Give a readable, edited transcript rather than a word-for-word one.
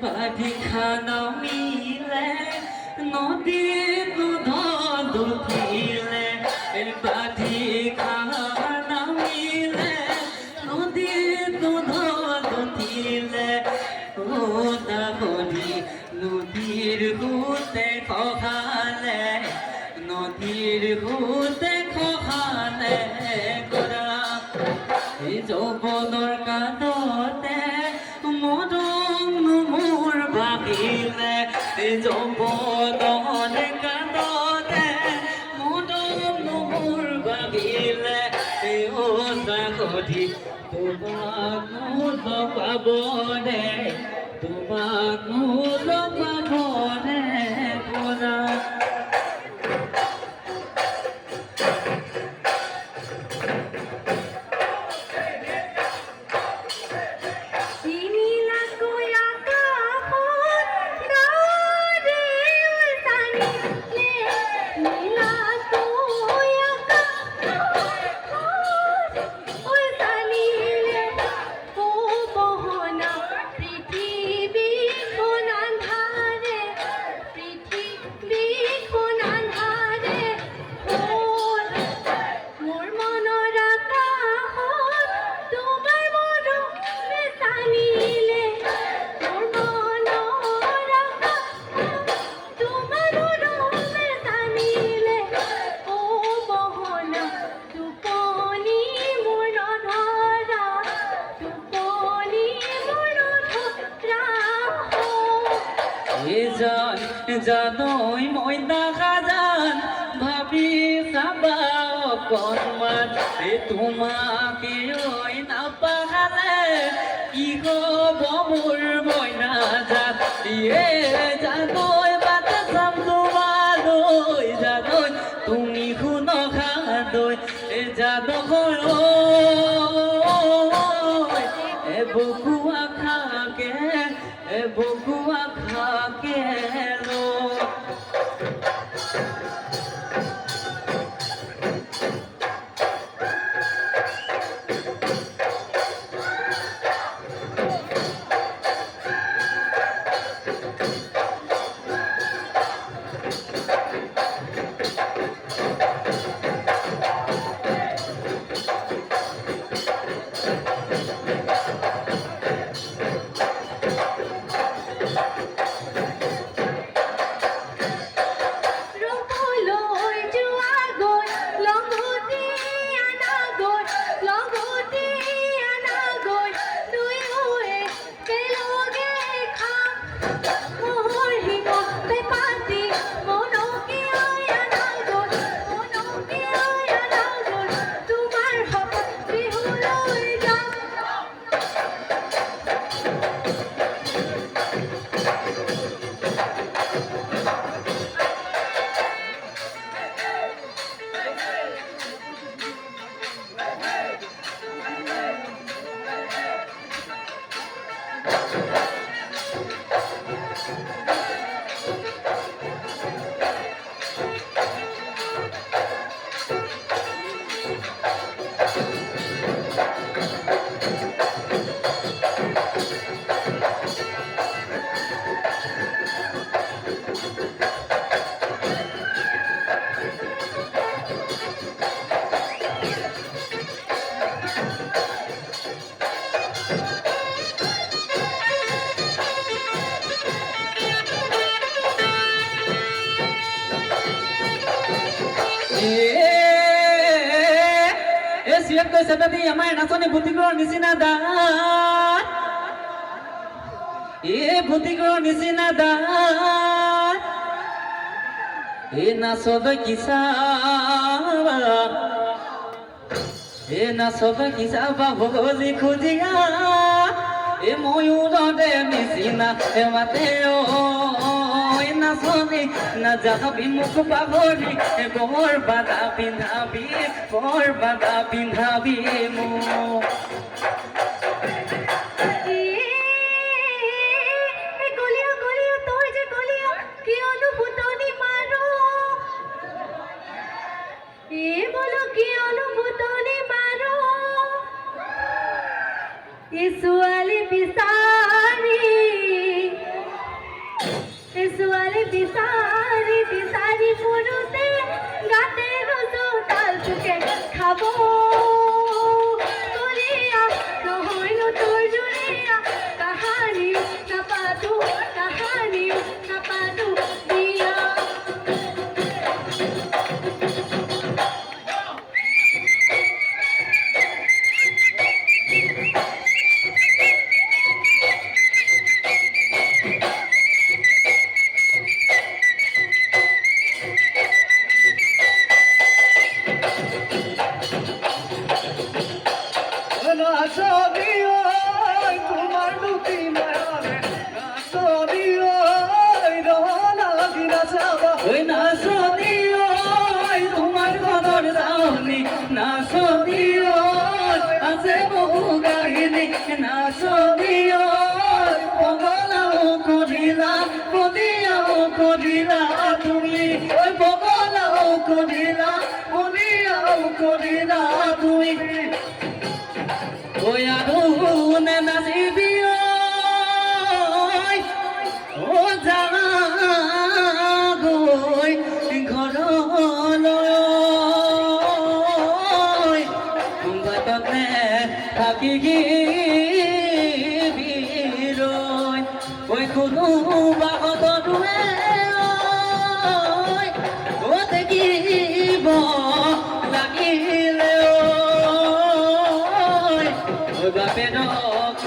বাধিখানা মিলে নদীর দুধ উঠিলে বাধিখানা মিলে নদীর দুধ উঠিলে ও দাবরি নদীর হুতে খহালে নদীর হুতে খহালে করা যৌবনৰ কাদতে মদন মোৰ ভাগিলে যৌবনৰ কাদতে মদন মোৰ ভাগিলে ও সাগৰী তোমাক লগাবনে তোমাক লগাবনে কৰা জানৈ মই নাজান ভাবি চাবা অকণমান তোমাকে নাপালে কি হ'ব মোৰ মই নাজান জানৈ বাট চাম তোমালৈ জানৈ তুমি শুনখালৈ জানৈ বকুয়া খাকে বকুয়া খাকে চিৰিয়াত কৈছে বেবী আমাৰ নাচনী ভূতিকৰ নিচিনা দাঁত ভূতিকৰ নিচিনা দাঁত নাচবে কিচাবা ভগলি খুজিয়া ময়ূৰতে নিচিনা মাতে নাচনী নাযাবি মোক পাহৰি বৰ বাধা পিন্ধাবি মোক ছোৱালী বিচাৰি ফুৰোতে গাতে ৰজো তাল চুকে খাব কলিয়া নহয়নো তোৰ জুৰিয়া কাহানিও নাপাতো দিয়া আছে বহু কাহিনী নাচনীয় পগলাও কৰিলা তুমি পগলাও কৰিলা তুমি আৰু নাচিবি গৈ ঘৰলৈ বাটতে থাকি বিৰৈ কোনো বাহতৰুৱে দেখিব লাগিলে বাপেৰক